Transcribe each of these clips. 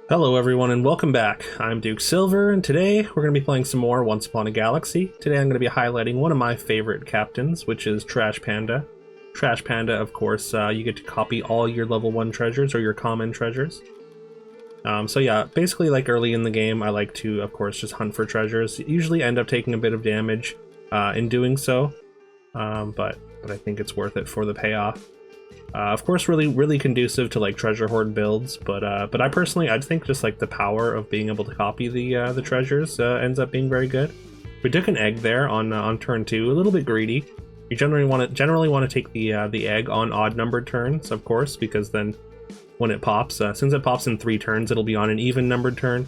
Hello everyone and welcome back. I'm Duke Silver and today we're going to be playing some more Once Upon a Galaxy. Today I'm going to be highlighting one of my favorite captains, which is Trash Panda. Trash Panda, of course, you get to copy all your level 1 treasures or your common treasures. So yeah, basically like early in the game I like to, of course, just hunt for treasures. Usually end up taking a bit of damage in doing so, but I think it's worth it for the payoff. Of course, really conducive to like treasure hoard builds, but I think just like the power of being able to copy the treasures ends up being very good. We took an egg there on turn 2, a little bit greedy. You generally want to take the egg on odd numbered turns, of course, because then when it pops, since it pops in 3 turns, it'll be on an even numbered turn.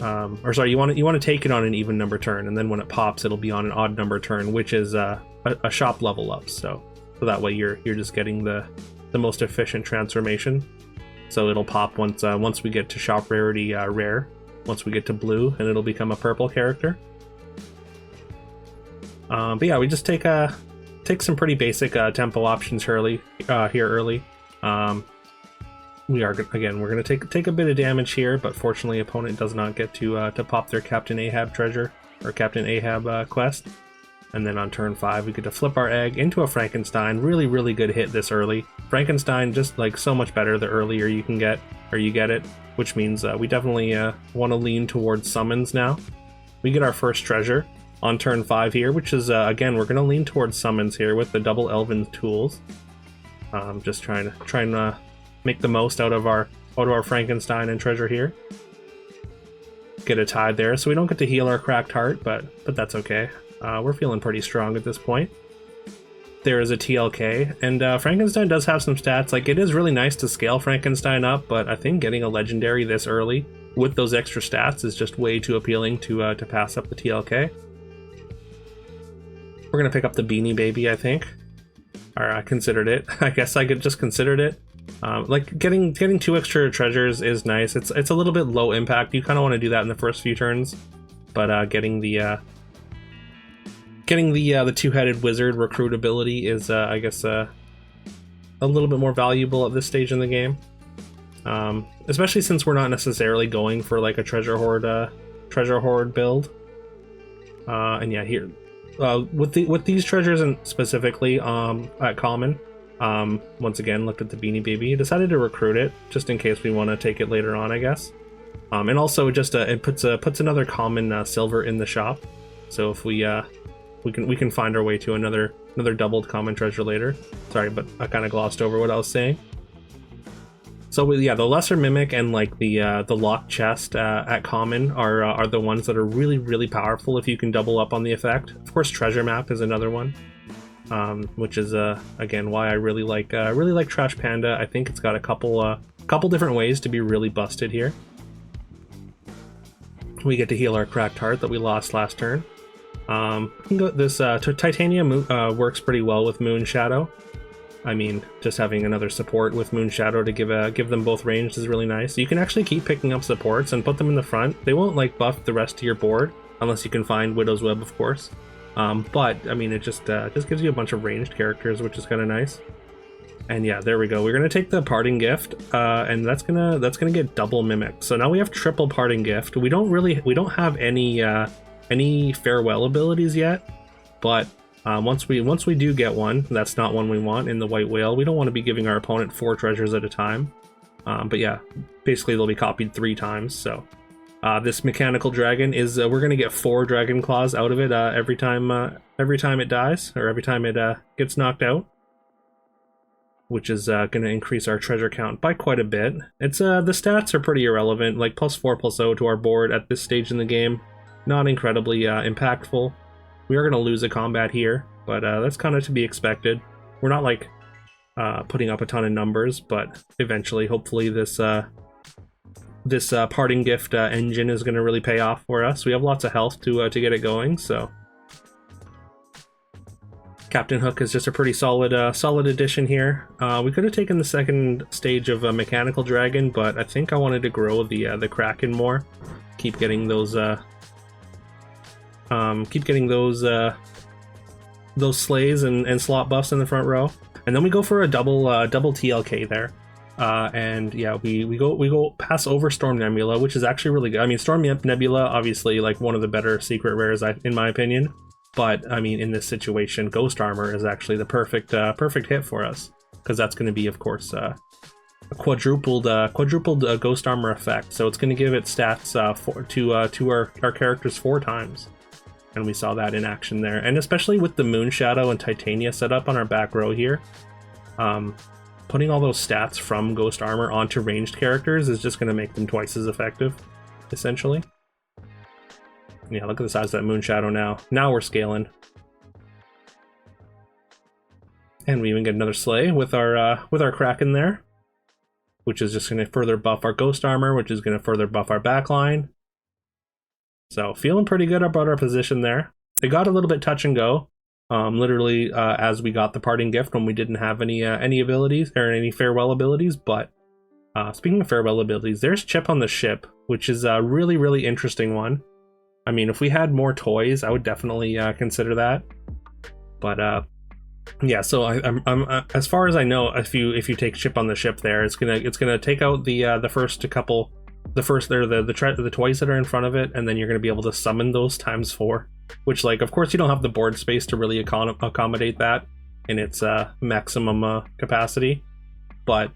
Or sorry, you want to take it on an even number turn, and then when it pops, it'll be on an odd number turn, which is a shop level up. So that way you're just getting the most efficient transformation. So it'll pop once we get to shop rarity rare, once we get to blue, and it'll become a purple character. But yeah, we just take some pretty basic tempo options early. We're gonna take a bit of damage here, but fortunately opponent does not get to pop their Captain Ahab treasure or Captain Ahab quest. And then on turn 5, we get to flip our egg into a Frankenstein. Really good hit this early. Frankenstein just like so much better the earlier you can get, or you get it, which means we definitely want to lean towards summons now. We get our first treasure on turn 5 here, which is again, we're gonna lean towards summons here with the double elven tools. Just trying to make the most out of our Frankenstein and treasure here. Get a tie there, so we don't get to heal our cracked heart, but that's okay. We're feeling pretty strong at this point. There is a TLK, and Frankenstein does have some stats. Like, it is really nice to scale Frankenstein up, but I think getting a legendary this early with those extra stats is just way too appealing to pass up the TLK. We're gonna pick up the Beanie Baby, I think. Or I considered it. I guess I could just considered it. Like getting 2 extra treasures is nice. It's a little bit low impact. You kind of want to do that in the first few turns, but getting the two-headed wizard recruit ability is, I guess, a little bit more valuable at this stage in the game. Especially since we're not necessarily going for like a treasure hoard build. And yeah, here with these treasures and specifically at common, once again looked at the Beanie Baby. Decided to recruit it just in case we want to take it later on, I guess. And also just it puts another common silver in the shop. So if we can find our way to another doubled common treasure later. Sorry, but I kind of glossed over what I was saying. So yeah, the lesser mimic and like the locked chest at common are the ones that are really powerful if you can double up on the effect. Of course, treasure map is another one, which is again why I really like Trash Panda. I think it's got a couple different ways to be really busted here. We get to heal our cracked heart that we lost last turn. This Titanium works pretty well with Moon Shadow. I mean, just having another support with Moon Shadow to give them both ranged is really nice. You can actually keep picking up supports and put them in the front. They won't like buff the rest of your board unless you can find Widow's Web, of course. But I mean, it just gives you a bunch of ranged characters, which is kind of nice. And yeah, there we go. We're gonna take the Parting Gift, and that's gonna get double mimic. So now we have triple Parting Gift. We don't have any farewell abilities yet, but once we do get one, that's not one we want in the White Whale. We don't want to be giving our opponent 4 treasures at a time. But yeah, basically they'll be copied 3 times. So this mechanical dragon is we're gonna get 4 dragon claws out of it every time it dies, or every time it gets knocked out, which is gonna increase our treasure count by quite a bit. It's the stats are pretty irrelevant, like +4/+0 to our board at this stage in the game. Not incredibly impactful. We are going to lose a combat here, but that's kind of to be expected. We're not like putting up a ton of numbers, but eventually, hopefully, this Parting Gift engine is going to really pay off for us. We have lots of health to get it going, so Captain Hook is just a pretty solid addition here. We could have taken the second stage of a Mechanical Dragon, but I think I wanted to grow the Kraken more. Keep getting those those slays and slot buffs in the front row, and then we go for a double TLK there. And yeah, we go pass over Storm Nebula, which is actually really good. I mean, Storm Nebula, obviously, like one of the better secret rares, in my opinion. But I mean, in this situation, Ghost Armor is actually the perfect hit for us, because that's going to be, of course, a quadrupled Ghost Armor effect. So it's going to give it stats to our characters 4 times. And we saw that in action there. And especially with the Moon Shadow and Titania set up on our back row here, putting all those stats from Ghost Armor onto ranged characters is just going to make them twice as effective, essentially. Yeah, look at the size of that Moon Shadow now. Now we're scaling. And we even get another Slay with our Kraken there, which is just going to further buff our Ghost Armor, which is going to further buff our backline. So feeling pretty good about our position there. It got a little bit touch and go. Literally, as we got the parting gift when we didn't have any abilities or any farewell abilities. But speaking of farewell abilities, there's Chip on the Ship, which is a really, really interesting one. I mean, if we had more toys, I would definitely consider that. But yeah, so I'm as far as I know, if you take Chip on the Ship, there, it's gonna take out the first couple, the toys that are in front of it, and then you're gonna be able to summon those times 4. Which, like, of course, you don't have the board space to really accommodate that in its maximum capacity, but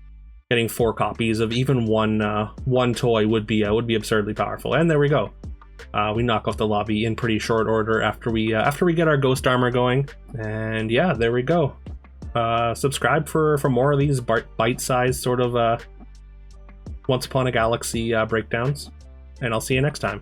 getting 4 copies of even one toy would be absurdly powerful. And there we go. We knock off the lobby in pretty short order after we get our Ghost Armor going. And yeah, there we go. Subscribe for more of these bite-sized sort of Once Upon a Galaxy breakdowns, and I'll see you next time.